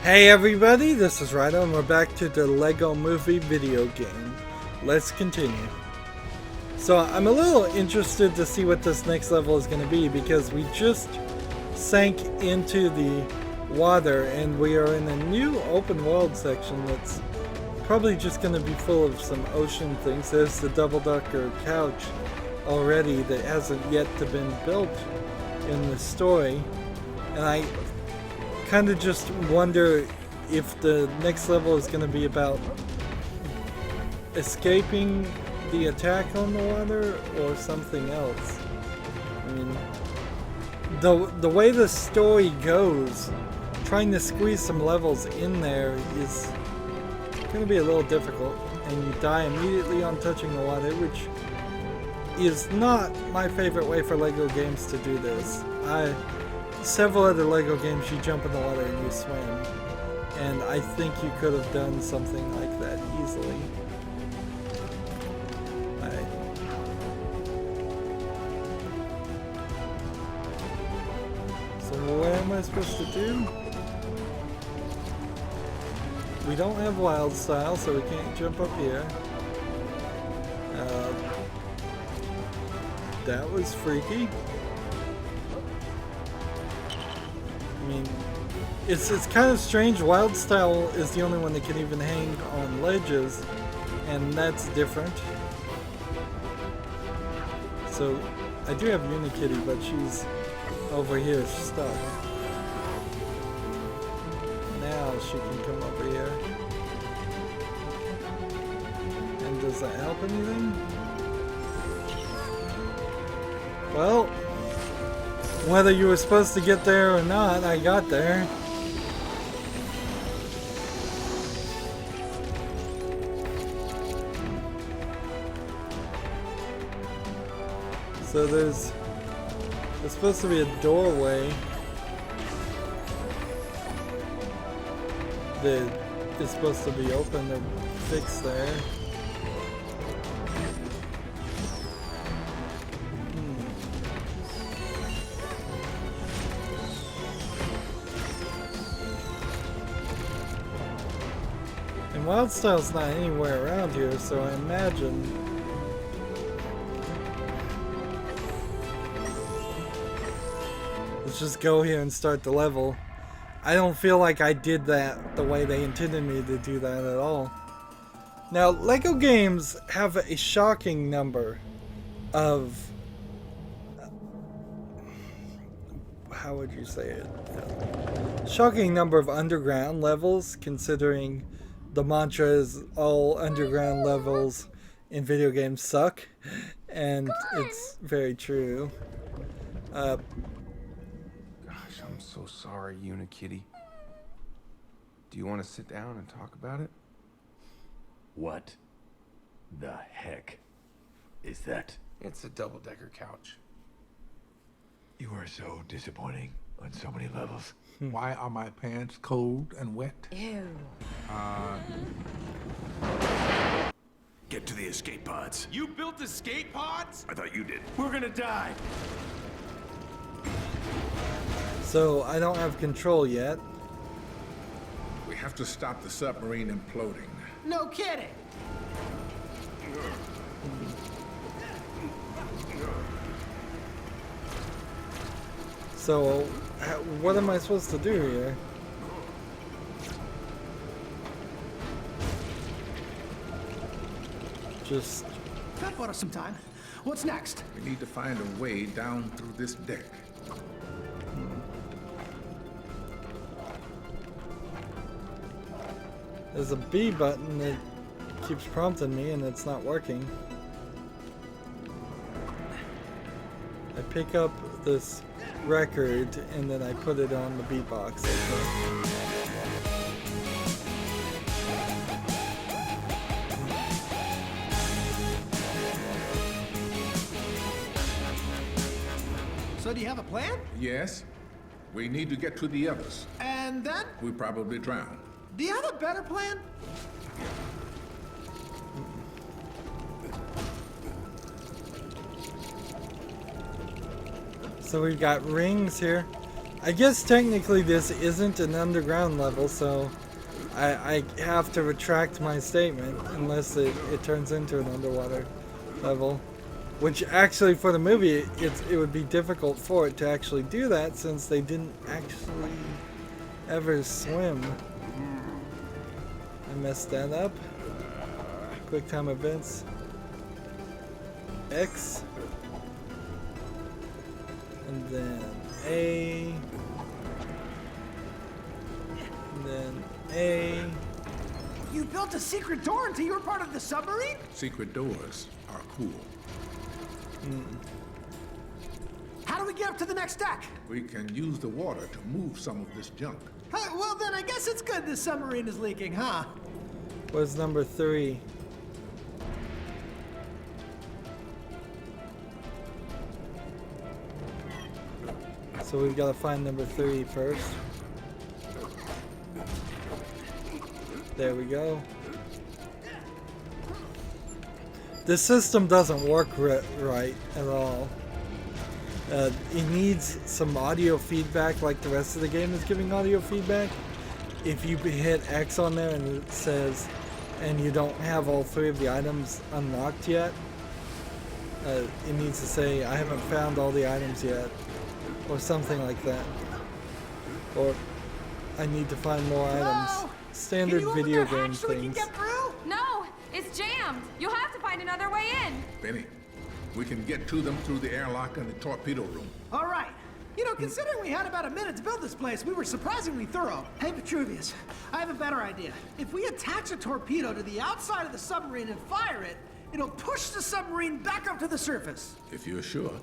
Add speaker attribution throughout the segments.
Speaker 1: Hey everybody, this is Rydo and we're back to the Lego Movie video game. Let's continue. So I'm a little interested to see what this next level is going to be because we just sank into the water and we are in a new open world section that's probably just going to be full of some ocean things. There's the double-decker couch already that hasn't yet been built in the story, and I kind of just wonder if the next level is going to be about escaping the attack on the water or something else. I mean, the way the story goes, trying to squeeze some levels in there is going to be a little difficult, and you die immediately on touching the water, which is not my favorite way for Lego games to do this. Several other Lego games, you jump in the water and you swim, and I think you could have done something like that easily. Alright. So what am I supposed to do? We don't have wild style, so we can't jump up here. That was freaky. I mean, it's kind of strange. Wild style is the only one that can even hang on ledges, and that's different. So I do have Unikitty, but she's over here stuck. Now she can come over here. And does that help anything? Well, whether you were supposed to get there or not, I got there. So there's supposed to be a doorway that is supposed to be open to fix there. Wild style's not anywhere around here, so I imagine let's just go here and start the level. I don't feel like I did that the way they intended me to do that at all. Now, Lego games have a shocking number of, how would you say it? Shocking number of underground levels, considering the mantra is all underground levels in video games suck, and it's very true.
Speaker 2: Gosh, I'm so sorry, Unikitty. Do you want to sit down and talk about it?
Speaker 3: What the heck is that?
Speaker 2: It's a double-decker couch.
Speaker 3: You are so disappointing on so many levels.
Speaker 4: Why are my pants cold and wet?
Speaker 5: Ew.
Speaker 3: Get to the escape pods.
Speaker 2: You built escape pods?
Speaker 3: I thought you did. We're gonna die.
Speaker 1: So I don't have control yet.
Speaker 4: We have to stop the submarine imploding.
Speaker 5: No kidding.
Speaker 1: So what am I supposed to do here? Just
Speaker 5: That bought us some time. What's next?
Speaker 4: We need to find a way down through this deck.
Speaker 1: there's a B button that keeps prompting me and it's not working. I pick up this record and then I put it on the beatbox.
Speaker 5: So do you have a plan?
Speaker 4: Yes, we need to get to the others.
Speaker 5: And then?
Speaker 4: We probably drown.
Speaker 5: Do you have a better plan?
Speaker 1: So we've got rings here. I guess technically this isn't an underground level, so I have to retract my statement unless it turns into an underwater level. Which actually for the movie, it would be difficult for it to actually do that since they didn't actually ever swim. I messed that up. Quick time events. X. And then A. And then A.
Speaker 5: You built a secret door into your part of the submarine?
Speaker 4: Secret doors are cool.
Speaker 5: How do we get up to the next deck?
Speaker 4: We can use the water to move some of this junk.
Speaker 5: Well, then I guess it's good this submarine is leaking, huh?
Speaker 1: What's number 3? So we've got to find number 3 first. There we go. This system doesn't work right at all. It needs some audio feedback like the rest of the game is giving audio feedback. If you hit X on there and it says, and you don't have all 3 of the items unlocked yet, it needs to say, I haven't found all the items yet, or something like that. Or, I need to find more items. Standard video game things.
Speaker 6: No, it's jammed. You'll have to find another way in.
Speaker 4: Benny, we can get to them through the airlock and the torpedo room.
Speaker 5: All right. You know, considering we had about a minute to build this place, we were surprisingly thorough. Hey, Petruvius, I have a better idea. If we attach a torpedo to the outside of the submarine and fire it, it'll push the submarine back up to the surface.
Speaker 4: If you're sure.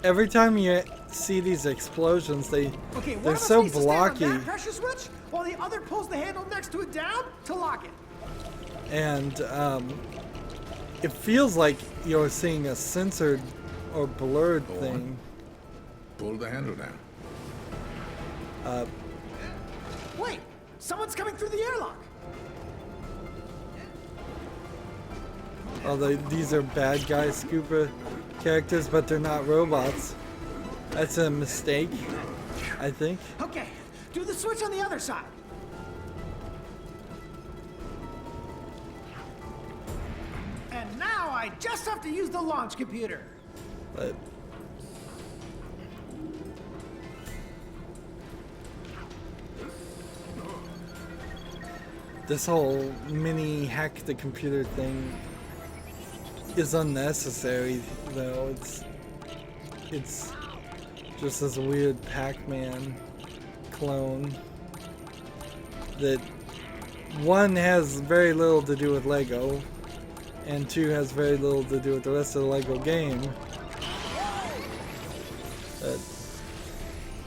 Speaker 1: Every time you see these explosions, they're so blocky.
Speaker 5: That pressure switch, while the other pulls the handle next to it down to lock it.
Speaker 1: And it feels like you're seeing a censored or blurred thing.
Speaker 4: Pull the handle down.
Speaker 5: Wait, someone's coming through the airlock.
Speaker 1: Although these are bad guy scuba characters, but they're not robots. That's a mistake, I think.
Speaker 5: Okay, do the switch on the other side. And now I just have to use the launch computer.
Speaker 1: But this whole mini hack the computer thing is unnecessary, though. It's just this weird Pac-Man clone that 1 has very little to do with Lego and 2 has very little to do with the rest of the Lego game.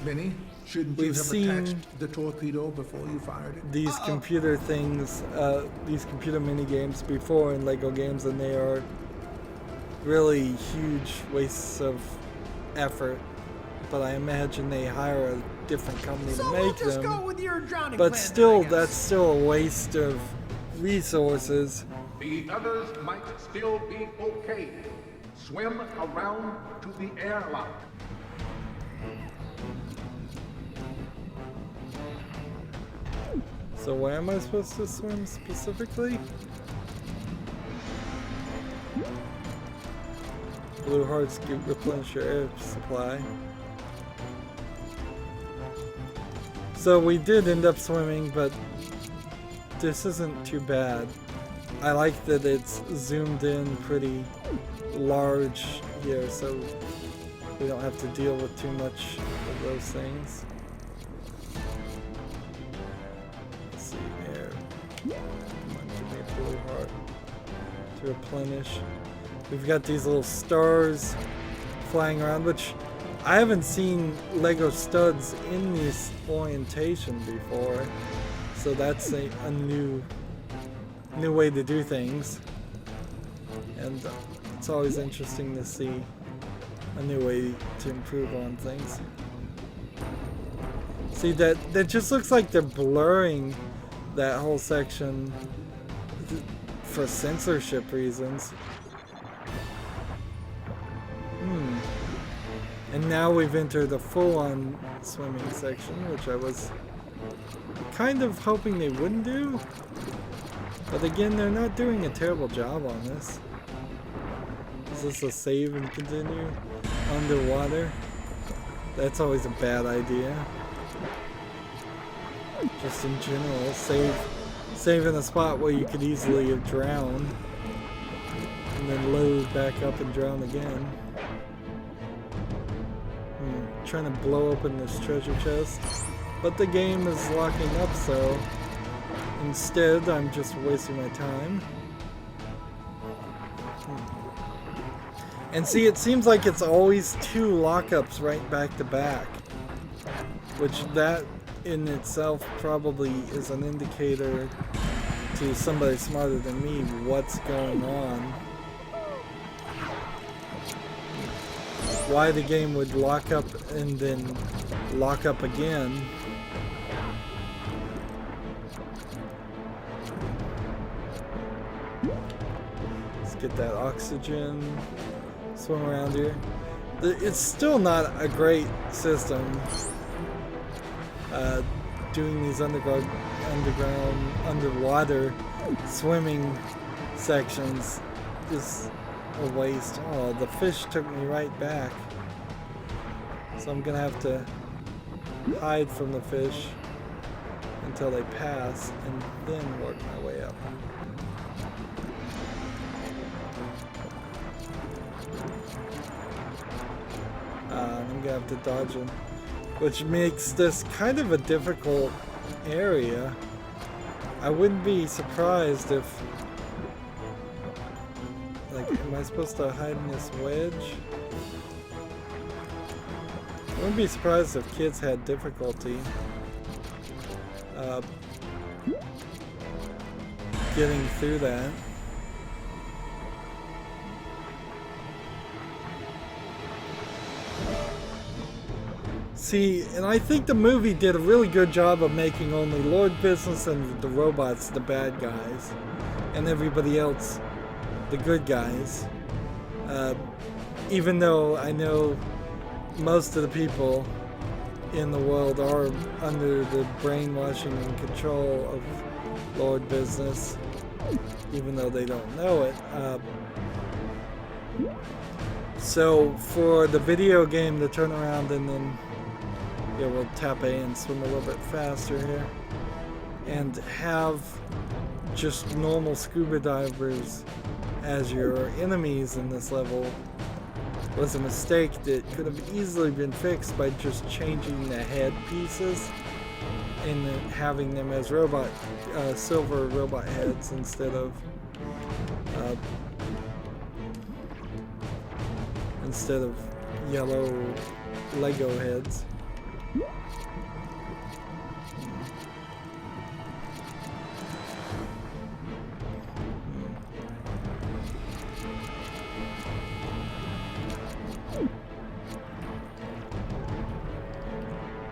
Speaker 4: Benny, shouldn't you have attached the torpedo before you fired it?
Speaker 1: These computer things, these computer mini games before in Lego games, and they are really huge wastes of effort. But I imagine they hire a different company to make them.
Speaker 5: Go with your drowning
Speaker 1: But
Speaker 5: plan,
Speaker 1: still,
Speaker 5: then,
Speaker 1: that's still a waste of resources.
Speaker 7: The others might still be okay. Swim around to the airlock.
Speaker 1: So where am I supposed to swim specifically? Blue hearts replenish your air supply. So we did end up swimming, but this isn't too bad. I like that it's zoomed in pretty large here, so we don't have to deal with too much of those things. Let's see here. Come on, give me a blue heart to replenish. We've got these little stars flying around, which I haven't seen Lego studs in this orientation before, so that's a new way to do things, and it's always interesting to see a new way to improve on things. See, that just looks like they're blurring that whole section for censorship reasons. And now we've entered the full-on swimming section, which I was kind of hoping they wouldn't do. But again, they're not doing a terrible job on this. Is this a save and continue underwater? That's always a bad idea. Just in general, save in a spot where you could easily have drowned. And then load back up and drown again. I'm trying to blow open this treasure chest, but the game is locking up, so instead I'm just wasting my time. And see, it seems like it's always two lockups right back to back, which that in itself probably is an indicator to somebody smarter than me what's going on. Why the game would lock up and then lock up again. Let's get that oxygen. Swim around here. It's still not a great system. Doing these underwater swimming sections is a waste. Oh, the fish took me right back. So I'm gonna have to hide from the fish until they pass and then work my way up. I'm gonna have to dodge them, which makes this kind of a difficult area. I wouldn't be surprised if, like, am I supposed to hide in this wedge? I wouldn't be surprised if kids had difficulty getting through that. See, and I think the movie did a really good job of making only Lord Business and the robots the bad guys, and everybody else the good guys. Even though I know most of the people in the world are under the brainwashing and control of Lord Business, even though they don't know it. So for the video game to turn around and then, yeah, we'll tap A and swim a little bit faster here, and have just normal scuba divers as your enemies in this level was a mistake that could have easily been fixed by just changing the head pieces and having them as robot silver robot heads instead of yellow Lego heads.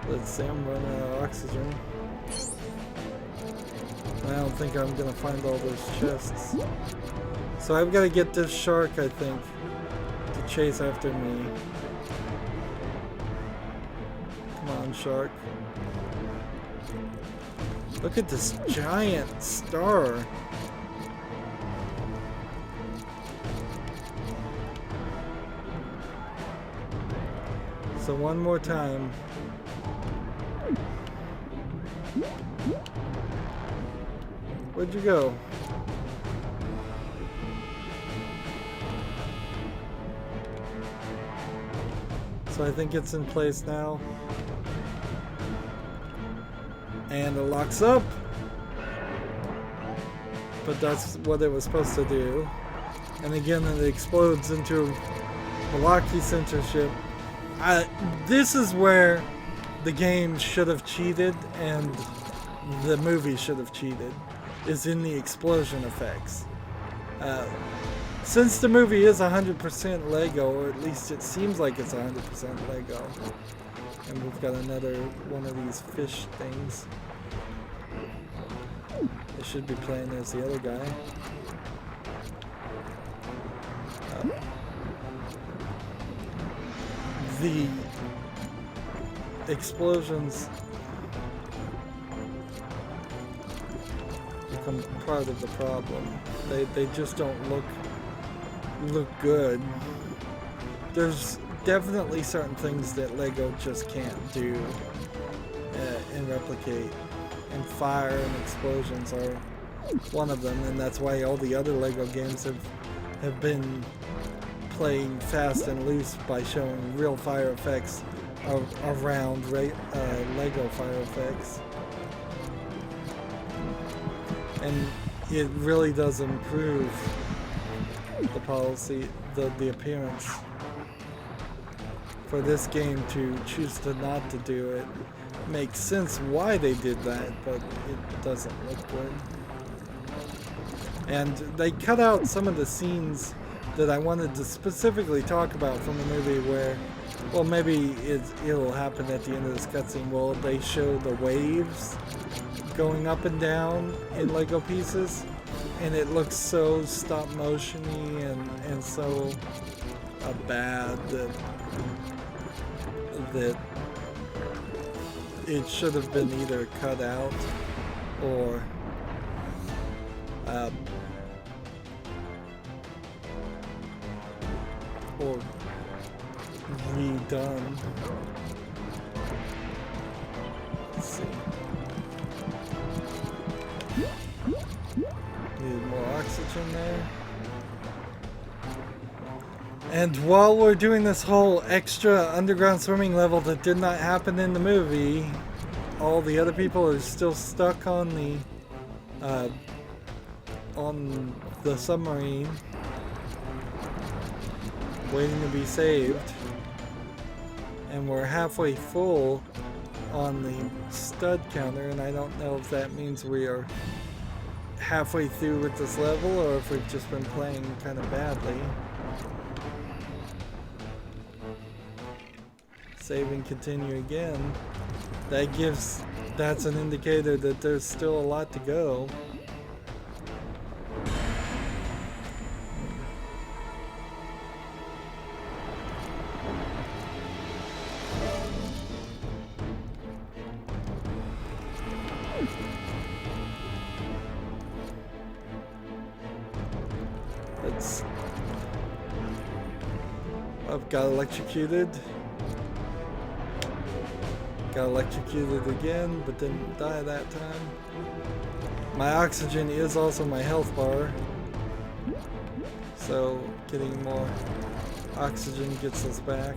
Speaker 1: Let's say I'm running out of oxygen. I don't think I'm gonna find all those chests. So I've got to get this shark, I think, to chase after me. Come on, shark. Look at this giant star. So one more time. Where'd you go? So I think it's in place now. And it locks up. But that's what it was supposed to do. And again, it explodes into a Lockheed censorship. This is where the game should have cheated and the movie should have cheated, is in the explosion effects. Since the movie is 100% Lego, or at least it seems like it's 100% Lego, and we've got another one of these fish things. It should be playing as the other guy. the explosions become part of the problem. They just don't look good. There's definitely certain things that Lego just can't do and replicate, and fire and explosions are one of them, and that's why all the other Lego games have been playing fast and loose by showing real fire effects around Lego fire effects. And it really does improve the policy, the appearance. For this game to choose to not to do it makes sense why they did that, but it doesn't look good. And they cut out some of the scenes that I wanted to specifically talk about from the movie where, well, maybe it'll happen at the end of this cutscene. Well, they show the waves going up and down in Lego pieces, and it looks so stop motion-y and so bad that it should have been either cut out or redone. Let's see. Need more oxygen there. And while we're doing this whole extra underground swimming level that did not happen in the movie, all the other people are still stuck on the submarine, waiting to be saved. And we're halfway full on the stud counter, and I don't know if that means we are halfway through with this level or if we've just been playing kind of badly. Save and continue again. That's an indicator that there's still a lot to go. I've got electrocuted. Got electrocuted again, but didn't die that time. My oxygen is also my health bar, so getting more oxygen gets us back.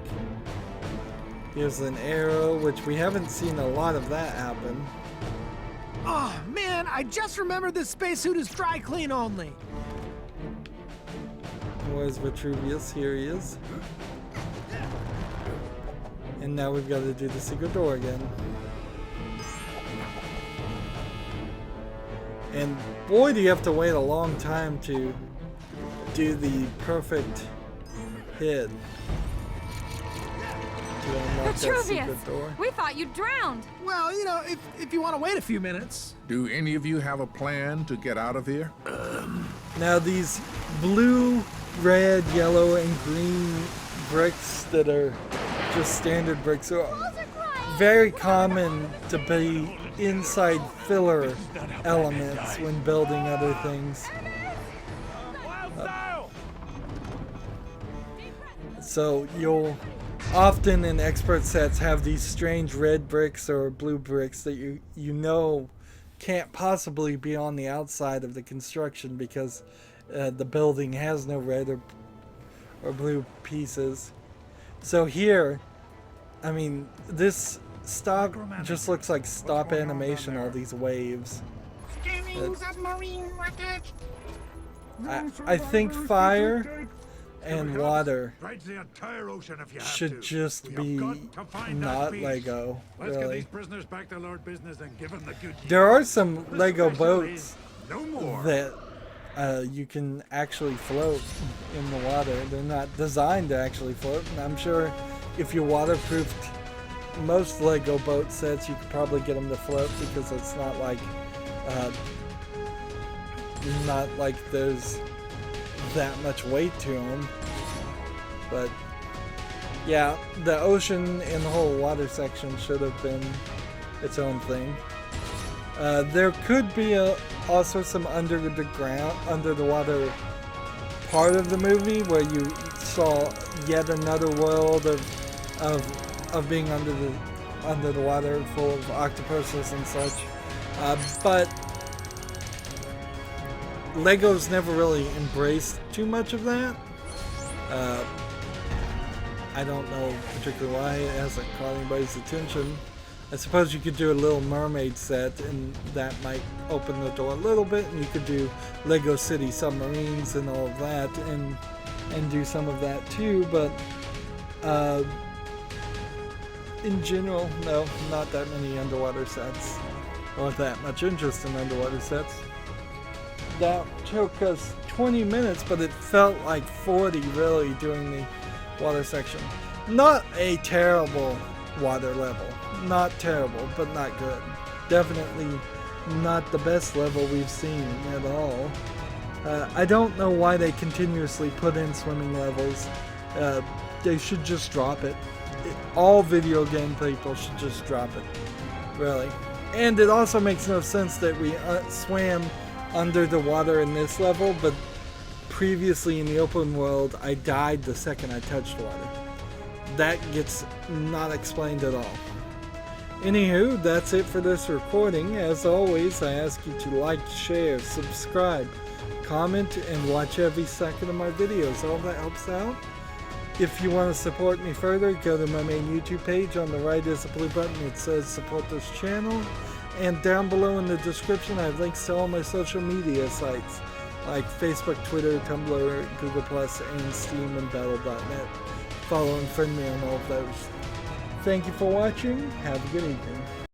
Speaker 1: Here's an arrow, which we haven't seen a lot of that happen.
Speaker 5: Oh man, I just remembered this spacesuit is dry clean only.
Speaker 1: Where's Vitruvius? Here he is. And now we've got to do the secret door again. And boy, do you have to wait a long time to do the perfect hit to unlock that secret door.
Speaker 6: We thought you drowned.
Speaker 5: Well, you know, if you want to wait a few minutes.
Speaker 4: Do any of you have a plan to get out of here?
Speaker 1: Now these blue, red, yellow, and green bricks that are just standard bricks are very common to be inside filler elements when building other things. So you'll often in expert sets have these strange red bricks or blue bricks that you know can't possibly be on the outside of the construction because the building has no red or blue pieces. So here, I mean, this stop just looks like stop animation, all these waves. I think fire and water should just be not Lego, really. There are some Lego boats that you can actually float in the water. They're not designed to actually float, and I'm sure if you waterproofed most Lego boat sets, you could probably get them to float because it's not like there's that much weight to them. But Yeah, the ocean and the whole water section should have been its own thing. There could be also some under the water part of the movie where you saw yet another world of being under the water, full of octopuses and such. But Lego's never really embraced too much of that. I don't know particularly why it hasn't caught anybody's attention. I suppose you could do a Little Mermaid set, and that might open the door a little bit, and you could do Lego City submarines and all of that, and do some of that too, but in general, no, not that many underwater sets, or that much interest in underwater sets. That took us 20 minutes, but it felt like 40 really doing the water section. Not a terrible water level. Not terrible, but not good. Definitely not the best level we've seen at all. I don't know why they continuously put in swimming levels. They should just drop it. All video game people should just drop it. Really. And it also makes no sense that we swam under the water in this level, but previously in the open world, I died the second I touched water. That gets not explained at all. Anywho, that's it for this recording. As always, I ask you to like, share, subscribe, comment, and watch every second of my videos. All that helps out. If you want to support me further, go to my main YouTube page. On the right is a blue button that says support this channel. And down below in the description, I have links to all my social media sites, like Facebook, Twitter, Tumblr, Google+, and Steam and Battle.net. Follow and friend me on all of those. Thank you for watching. Have a good evening.